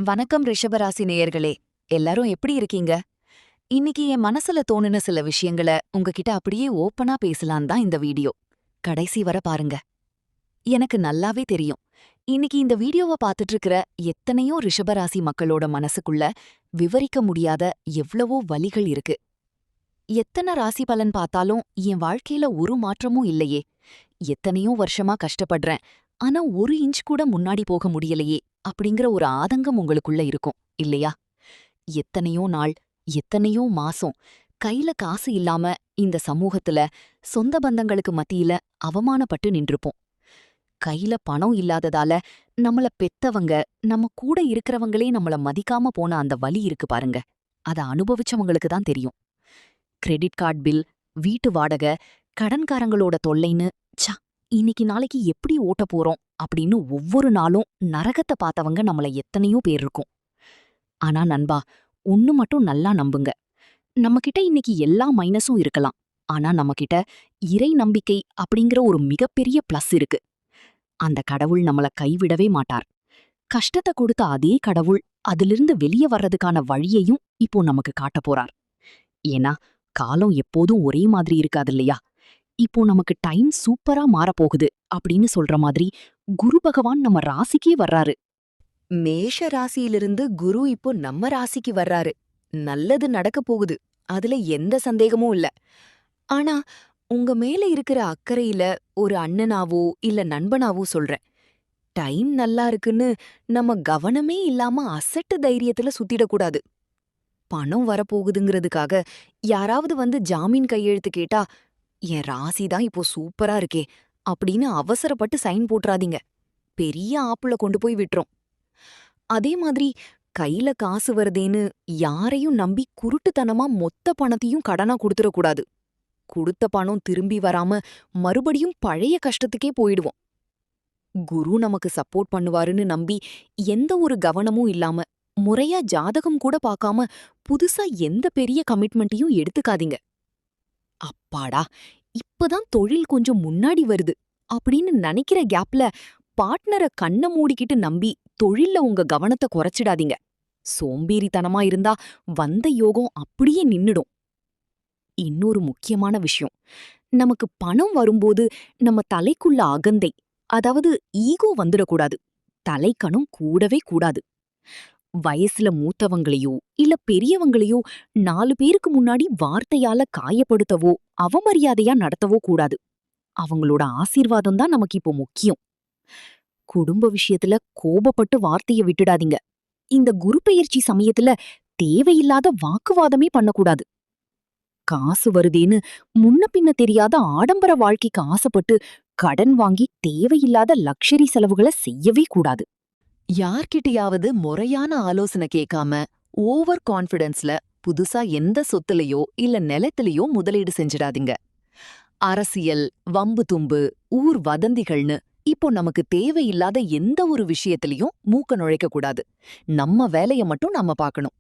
வணக்கம் ரிஷபராசி நேயர்களே. எல்லாரும் எப்படி இருக்கீங்க? இன்னைக்கு என் மனசுல தோணுன சில விஷயங்கள உங்ககிட்ட அப்படியே ஓப்பனா பேசலான் தான் இந்த வீடியோ. கடைசி வர பாருங்க. எனக்கு நல்லாவே தெரியும். இன்னைக்கு இந்த வீடியோவ பார்த்துட்டு இருக்கிற எத்தனையோ ரிஷபராசி மக்களோட மனசுக்குள்ள விவரிக்க முடியாத எவ்வளவோ வலிகள் இருக்கு. எத்தனை ராசி பலன் பார்த்தாலும் என் வாழ்க்கையில ஒரு மாற்றமும் இல்லையே. எத்தனையோ வருஷமா கஷ்டப்படுறேன். ஆனா ஒரு இன்ச் கூட முன்னாடி போக முடியலையே அப்படிங்கிற ஒரு ஆதங்கம் உங்களுக்குள்ள இருக்கும் இல்லையா? எத்தனையோ நாள், எத்தனையோ மாசம் கையில காசு இல்லாம இந்த சமூகத்துல சொந்த பந்தங்களுக்கு மத்தியில அவமானப்பட்டு நின்றுப்போம். கையில பணம் இல்லாததால நம்மள பெத்தவங்க, நம்ம கூட இருக்கிறவங்களே நம்மள மதிக்காம போன அந்த வலி இருக்கு பாருங்க. அத அனுபவிச்சவங்களுக்கு தான் தெரியும். கிரெடிட் கார்டு பில், வீட்டு வாடகை, கடன்காரங்களோட தொல்லைன்னு ச்ச இன்னைக்கு நாளைக்கு எப்படி ஓட்ட போறோம் அப்படின்னு ஒவ்வொரு நாளும் நரகத்தை பார்த்தவங்க நம்மள எத்தனையோ பேர் இருக்கும். ஆனா நண்பா, ஒண்ணு மட்டும் நல்லா நம்புங்க. நம்மகிட்ட இன்னைக்கு எல்லா மைனஸும் இருக்கலாம். ஆனா நம்மகிட்ட இறை நம்பிக்கை அப்படிங்கிற ஒரு மிகப்பெரிய பிளஸ் இருக்கு. அந்த கடவுள் நம்மள கைவிடவே மாட்டார். கஷ்டத்தை கொடுத்த அதே கடவுள் அதிலிருந்து வெளியே வர்றதுக்கான வழியையும் இப்போ நமக்கு காட்டப் போறார். ஏன்னா காலம் எப்போதும் ஒரே மாதிரி இருக்காது இல்லையா? இப்போ நமக்கு டைம் சூப்பரா மாறப்போகுது அப்படின்னு சொல்ற மாதிரி குரு பகவான் நம்ம ராசிக்கே வர்றாரு. மேஷ ராசியிலிருந்து குரு இப்போ நம்ம ராசிக்கு வர்றாரு. நல்லது நடக்க போகுது. அதுல எந்த சந்தேகமும் இல்ல. ஆனா உங்க மேல இருக்கிற அக்கறையில ஒரு அண்ணனாவோ இல்ல நண்பனாவோ சொல்றேன். டைம் நல்லா இருக்குன்னு நம்ம கவனமே இல்லாம அசட்டு தைரியத்துல சுத்திடக்கூடாது. பணம் வரப்போகுதுங்கிறதுக்காக யாராவது வந்து ஜாமீன் கையெழுத்து கேட்டா என் ராசி தான் இப்போ சூப்பரா இருக்கே அப்படின்னு அவசரப்பட்டு சைன் போட்றாதீங்க. பெரிய ஆப்புல கொண்டு போய் விட்டுரும். அதே மாதிரி கையில காசு வருதேன்னு யாரையும் நம்பி குருட்டுத்தனமா மொத்த பணத்தையும் கடனா குடுத்துறக்கூடாது. குடுத்த பணம் திரும்பி வராம மறுபடியும் பழைய கஷ்டத்துக்கே போயிடுவோம். குரு நமக்கு சப்போர்ட் பண்ணுவாருன்னு நம்பி எந்த ஒரு கவனமும் இல்லாம முறையா ஜாதகம் கூட பார்க்காம புதுசா எந்த பெரிய கமிட்மெண்ட்டையும் எடுத்துக்காதீங்க. அப்பாடா, இப்பதான் தொழில் கொஞ்சம் முன்னாடி வருது அப்படின்னு நினைக்கிற கேப்ல பார்ட்னரை கண்ண மூடிக்கிட்டு நம்பி தொழில்ல உங்க கவனத்தை குறைச்சிடாதீங்க. சோம்பேறித்தனமா இருந்தா வந்த யோகம் அப்படியே நின்னுடும். இன்னொரு முக்கியமான விஷயம், நமக்கு பணம் வரும்போது நம்ம தலைக்குள்ள அகந்தை, அதாவது ஈகோ வந்துடக்கூடாது. தலைக்கணம் கூடவே கூடாது. வயசுல மூத்தவங்களையோ இல்ல பெரியவங்களையோ 4 பேருக்கு முன்னாடி வார்த்தையால காயப்படுத்தவோ அவமரியாதையா நடத்தவோ கூடாது. அவங்களோட ஆசீர்வாதம் தான் நமக்கு இப்போ முக்கியம். குடும்ப விஷயத்துல கோபப்பட்டு வார்த்தைய விட்டுடாதீங்க. இந்த குரு பெயர்ச்சி சமயத்துல தேவையில்லாத வாக்குவாதமே பண்ணக்கூடாது. காசு வருதேன்னு முன்ன பின்ன தெரியாத ஆடம்பர வாழ்க்கைக்கு ஆசைப்பட்டு கடன் வாங்கி தேவையில்லாத லக்ஸரி செலவுகளை செய்யவே கூடாது. யார்கிட்டயாவது முறையான ஆலோசனை கேட்காம ஓவர் கான்ஃபிடன்ஸ்ல புதுசா எந்த சொத்துலயோ இல்ல நிலத்திலயோ முதலீடு செஞ்சிடாதீங்க. அரசியல், வம்பு தும்பு, ஊர் வதந்திகள்னு இப்போ நமக்கு தேவையில்லாத எந்த ஒரு விஷயத்திலயும் மூக்க நுழைக்க கூடாது. நம்ம வேலைய மட்டும் நாம பார்க்கணும்.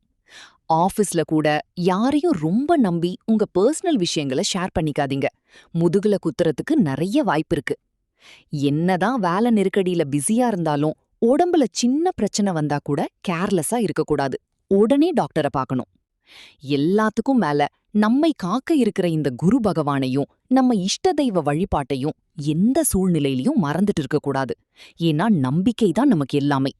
ஆபீஸ்ல கூட யாரையும் ரொம்ப நம்பி உங்க பர்சனல் விஷயங்களை ஷேர் பண்ணிக்காதீங்க. முதுகுல குத்துறதுக்கு நிறைய வாய்ப்பு இருக்கு. என்னதான் வேலை நெருக்கடியில பிஸியா இருந்தாலும் உடம்புல சின்ன பிரச்சனை வந்தா கூட கேர்லெஸ்ஸா இருக்கக்கூடாது. உடனே டாக்டரை பார்க்கணும். எல்லாத்துக்கும் மேல நம்மை காக்க இருக்கிற இந்த குரு பகவானையும் நம்ம இஷ்ட தெய்வ வழிபாட்டையும் எந்த சூழ்நிலையிலயும் மறந்துட்டு இருக்கக்கூடாது. ஏன்னா நம்பிக்கை தான் நமக்கு எல்லாமே.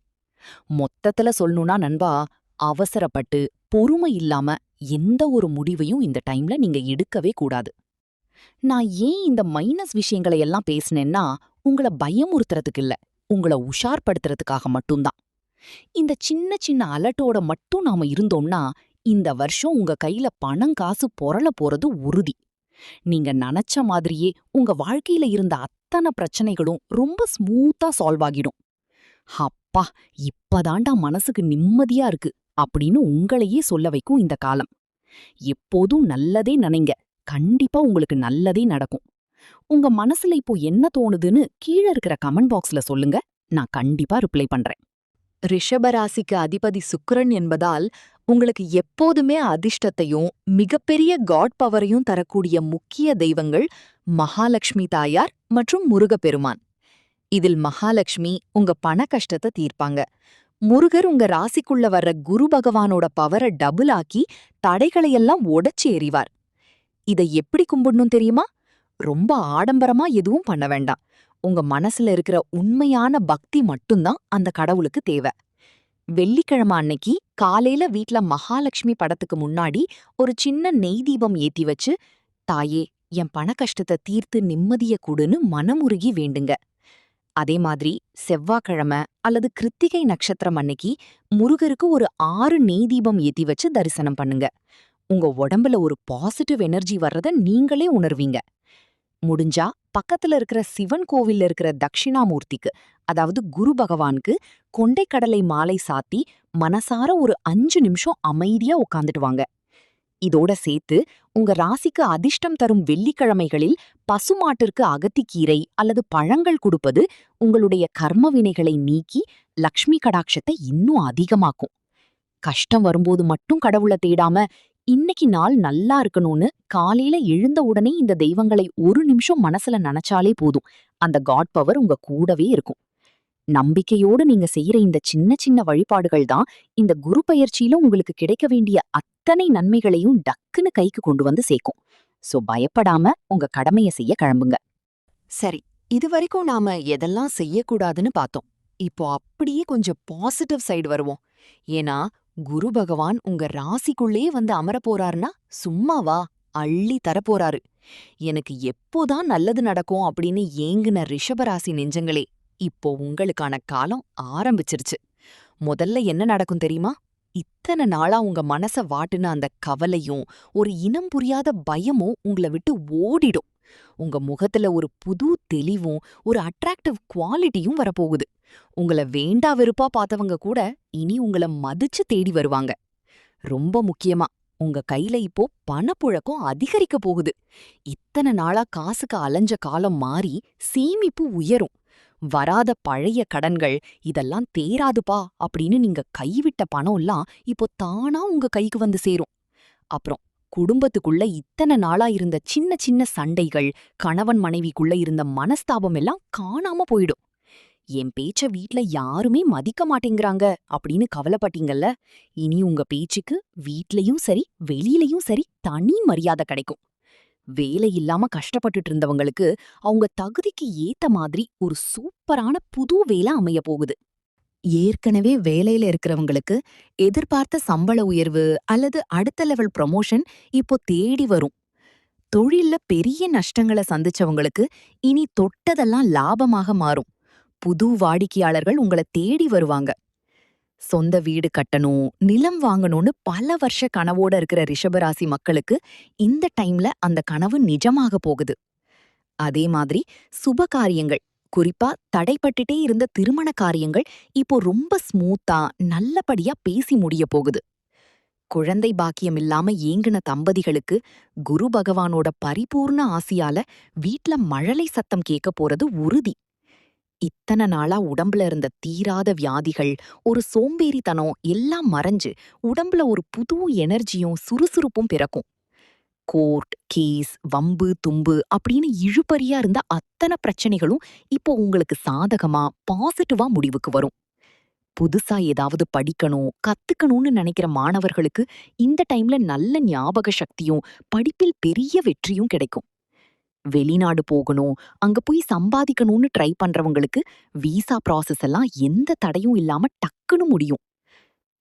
மொத்தத்துல சொல்லணும்னா நண்பா, அவசரப்பட்டு பொறுமை இல்லாம எந்த ஒரு முடிவையும் இந்த டைம்ல நீங்க எடுக்கவே கூடாது. நான் ஏன் இந்த மைனஸ் விஷயங்களை எல்லாம் பேசினேன்னா உங்கள பயமுறுத்துறதுக்கு இல்ல, உங்கள உஷார்படுத்துறதுக்காக மட்டும்தான். இந்த சின்ன சின்ன அலர்ட்டோட மட்டும் நாம இருந்தோம்னா இந்த வருஷம் உங்க கையில பணம் காசு பொரள போறது உறுதி. நீங்க நனைச்ச மாதிரியே உங்க வாழ்க்கையில இருந்த அத்தனை பிரச்சனைகளும் ரொம்ப ஸ்மூத்தா சால்வ் ஆகிடும். அப்பா, இப்பதாண்டா மனசுக்கு நிம்மதியா இருக்கு அப்படின்னு உங்களையே சொல்ல வைக்கும் இந்த காலம். எப்போதும் நல்லதே நினைங்க. கண்டிப்பா உங்களுக்கு நல்லதே நடக்கும். உங்க மனசுல இப்போ என்ன தோணுதுன்னு கீழ இருக்கிற கமெண்ட் பாக்ஸ்ல சொல்லுங்க. நான் கண்டிப்பா ரிப்ளை பண்றேன். ரிஷபராசிக்கு அதிபதி சுக்கிரன் என்பதால் உங்களுக்கு எப்போதுமே அதிர்ஷ்டத்தையும் மிகப்பெரிய காட் பவரையும் தரக்கூடிய முக்கிய தெய்வங்கள் மகாலட்சுமி தாயார் மற்றும் முருகப்பெருமான். இதில் மகாலட்சுமி உங்க பண கஷ்டத்தை தீர்ப்பாங்க. முருகர் உங்க ராசிக்குள்ள வர்ற குரு பகவானோட பவரை டபுள் ஆக்கி தடைகளையெல்லாம் உடைச்சு எறிவார். இதை எப்படி கும்பிடணும் தெரியுமா? ரொம்ப ஆடம்பரமா எதுவும் பண்ண வேண்டாம். உங்க மனசுல இருக்கிற உண்மையான பக்தி மட்டும்தான் அந்த கடவுளுக்கு தேவை. வெள்ளிக்கிழமை அன்னைக்கு காலையில வீட்ல மகாலட்சுமி படத்துக்கு முன்னாடி ஒரு சின்ன நெய் தீபம் ஏத்தி வச்சு, தாயே என் பண கஷ்டத்தை தீர்த்து நிம்மதிய குடுன்னு மனமுருகி வேண்டுங்க. அதே மாதிரி செவ்வாய்க்கிழமை அல்லது கிருத்திகை நட்சத்திரம் அன்னைக்கு முருகருக்கு ஒரு 6 நெய் தீபம் ஏத்தி வச்சு தரிசனம் பண்ணுங்க. உங்க உடம்புல ஒரு பாசிட்டிவ் எனர்ஜி வர்றத நீங்களே உணர்வீங்க. முடிஞ்சா பக்கத்துல இருக்கிற சிவன் கோவில்ல இருக்கிற தட்சிணாமூர்த்திக்கு, அதாவது குரு பகவானுக்கு கொண்டைக்கடலை மாலை சாத்தி மனசார ஒரு 5 நிமிஷம் அமைதியா உட்காந்துட்டு வாங்க. இதோட சேர்த்து உங்க ராசிக்கு அதிர்ஷ்டம் தரும் வெள்ளிக்கிழமைகளில் பசுமாட்டிற்கு அகத்திக்கீரை அல்லது பழங்கள் கொடுப்பது உங்களுடைய கர்ம வினைகளை நீக்கி லக்ஷ்மி கடாட்சத்தை இன்னும் அதிகமாக்கும். கஷ்டம் வரும்போது மட்டும் கடவுளை தேடாம, இன்னைக்கு நாள் நல்லா இருக்கணும்னு காலையில எழுந்த உடனே இந்த தெய்வங்களை ஒரு நிமிஷம் மனசுல நினைச்சாலே போதும். அந்த காட் பவர் உங்க கூடவே இருக்கும். நம்பிக்கையோடு நீங்க செய்யற இந்த சின்ன சின்ன வழிபாடுகள் தான் இந்த குரு பயிற்சியில உங்களுக்கு கிடைக்க வேண்டிய அத்தனை நன்மைகளையும் டக்குன்னு கைக்கு கொண்டு வந்து சேர்க்கும். சோ பயப்படாம உங்க கடமைய செய்ய கிளம்புங்க. சரி, இதுவரைக்கும் நாம எதெல்லாம் செய்யக்கூடாதுன்னு பார்த்தோம். இப்போ அப்படியே கொஞ்சம் பாசிட்டிவ் சைடு வருவோம். ஏன்னா குரு பகவான் உங்க ராசிக்குள்ளே வந்து அமரப் போறாருன்னா சும்மாவா, அள்ளி தரப்போறாரு. எனக்கு எப்போதான் நல்லது நடக்கும் அப்படின்னு ஏங்குன ரிஷபராசி நெஞ்சங்களே, இப்போ உங்களுக்கான காலம் ஆரம்பிச்சிருச்சு. முதல்ல என்ன நடக்கும் தெரியுமா? இத்தனை நாளா உங்க மனச வாட்டுன அந்த கவலையும் ஒரு இனம் புரியாத பயமும் உங்கள விட்டு ஓடிடும். உங்க முகத்துல ஒரு புது தெளிவும் ஒரு அட்ராக்டிவ் குவாலிட்டியும் வரப்போகுது. உங்கள வேண்டா வெறுப்பா பார்த்தவங்க கூட இனி உங்கள மதிச்சு தேடி வருவாங்க. ரொம்ப முக்கியமா உங்க கையில இப்போ பணப்புழக்கம் அதிகரிக்க போகுது. இத்தனை நாளா காசுக்கு அலைஞ்ச காலம் மாறி சேமிப்பு உயரும். வராத பழைய கடன்கள் இதெல்லாம் தேராதுப்பா அப்படின்னு நீங்க கைவிட்ட பணம்லாம் இப்போ தானா உங்க கைக்கு வந்து சேரும். அப்புறம் குடும்பத்துக்குள்ள இத்தனை நாளா இருந்த சின்ன சின்ன சண்டைகள், கணவன் மனைவிக்குள்ள இருந்த மனஸ்தாபம் எல்லாம் காணாம போயிடும். என் பேச்ச வீட்ல யாருமே மதிக்க மாட்டேங்கிறாங்க அப்படின்னு கவலைப்பட்டீங்கல்ல, இனி உங்க பேச்சுக்கு வீட்லயும் சரி வெளியிலயும் சரி தனி மரியாதை கிடைக்கும். வேலை இல்லாம கஷ்டப்பட்டுட்டு இருந்தவங்களுக்கு அவங்க தகுதிக்கு ஏத்த மாதிரி ஒரு சூப்பரான புது வேலை அமைய போகுது. ஏற்கனவே வேலையில இருக்கிறவங்களுக்கு எதிர்பார்த்த சம்பள உயர்வு அல்லது அடுத்த லெவல் ப்ரமோஷன் இப்போ தேடி வரும். தொழில்ல பெரிய நஷ்டங்களை சந்திச்சவங்களுக்கு இனி தொட்டதெல்லாம் லாபமாக மாறும். புது வாடிக்கையாளர்கள் உங்களை தேடி வருவாங்க. சொந்த வீடு கட்டணும், நிலம் வாங்கணும்னு பல வருஷ கனவோட இருக்கிற ரிஷபராசி மக்களுக்கு இந்த டைம்ல அந்த கனவு நிஜமாக போகுது. அதே மாதிரி சுப காரியங்கள், குறிப்பா தடைப்பட்டுட்டே இருந்த திருமண காரியங்கள் இப்போ ரொம்ப ஸ்மூத்தா நல்லபடியா பேசி முடிய போகுது. குழந்தை பாக்கியம் இல்லாம ஏங்கின தம்பதிகளுக்கு குரு பகவானோட பரிபூர்ண ஆசியால வீட்ல மழலை சத்தம் கேட்க போறது உறுதி. இத்தனை நாளா உடம்புல இருந்த தீராத வியாதிகள், ஒரு சோம்பேறித்தனம் எல்லாம் மறைஞ்சு உடம்புல ஒரு புது எனர்ஜியும் சுறுசுறுப்பும் பிறக்கும். கோர்ட் கேஸ், வம்பு தும்பு அப்படின்னு இழுபறியா இருந்த அத்தனை பிரச்சனைகளும் இப்போ உங்களுக்கு சாதகமா பாசிட்டிவா முடிவுக்கு வரும். புதுசா ஏதாவது படிக்கணும் கத்துக்கணும்னு நினைக்கிற மாணவர்களுக்கு இந்த டைம்ல நல்ல ஞாபக சக்தியும் படிப்பில் பெரிய வெற்றியும் கிடைக்கும். வெளிநாடு போகணும், அங்க போய் சம்பாதிக்கணும்னு ட்ரை பண்றவங்களுக்கு விசா ப்ராசஸ் எல்லாம் எந்த தடையும் இல்லாம டக்குன்னு முடியும்.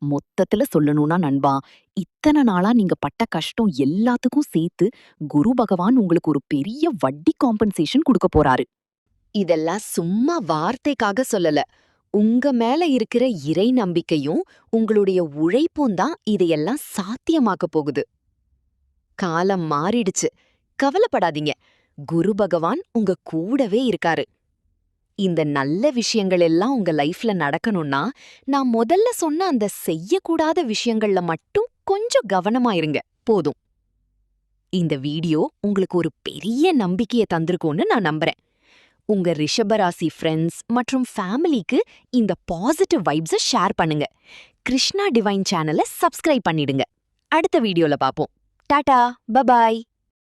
மொத்தத்துல சொல்லணும்னா நண்பா, இத்தனை நாளா நீங்க பட்ட கஷ்டம் எல்லாத்துக்கும் சேர்த்து குரு பகவான் உங்களுக்கு ஒரு பெரிய வட்டி காம்பன்சேஷன் கொடுக்க போறாரு. இதெல்லாம் சும்மா வார்த்தைக்காக சொல்லல. உங்க மேல இருக்கிற இறை நம்பிக்கையும் உங்களுடைய உழைப்பும் தான் இதையெல்லாம் சாத்தியமாக்க போகுது. காலம் மாறிடுச்சு, கவலைப்படாதீங்க. குரு பகவான் உங்க கூடவே இருக்காரு. இந்த நல்ல விஷயங்கள் எல்லாம் உங்க லைஃப்ல நடக்கணும்னா நான் முதல்ல சொன்ன அந்த செய்யக்கூடாத விஷயங்கள்ல மட்டும் கொஞ்சம் கவனமா இருங்க போதும். இந்த வீடியோ உங்களுக்கு ஒரு பெரிய நம்பிக்கையை தந்திருக்கும்னு நான் நம்புறேன். உங்க ரிஷபராசி ஃப்ரெண்ட்ஸ் மற்றும் ஃபேமிலிக்கு இந்த பாசிட்டிவ் வைப்ஸை ஷேர் பண்ணுங்க. கிருஷ்ணா டிவைன் சேனலை சப்ஸ்கிரைப் பண்ணிடுங்க. அடுத்த வீடியோல பாப்போம். டாடா, பபாய்.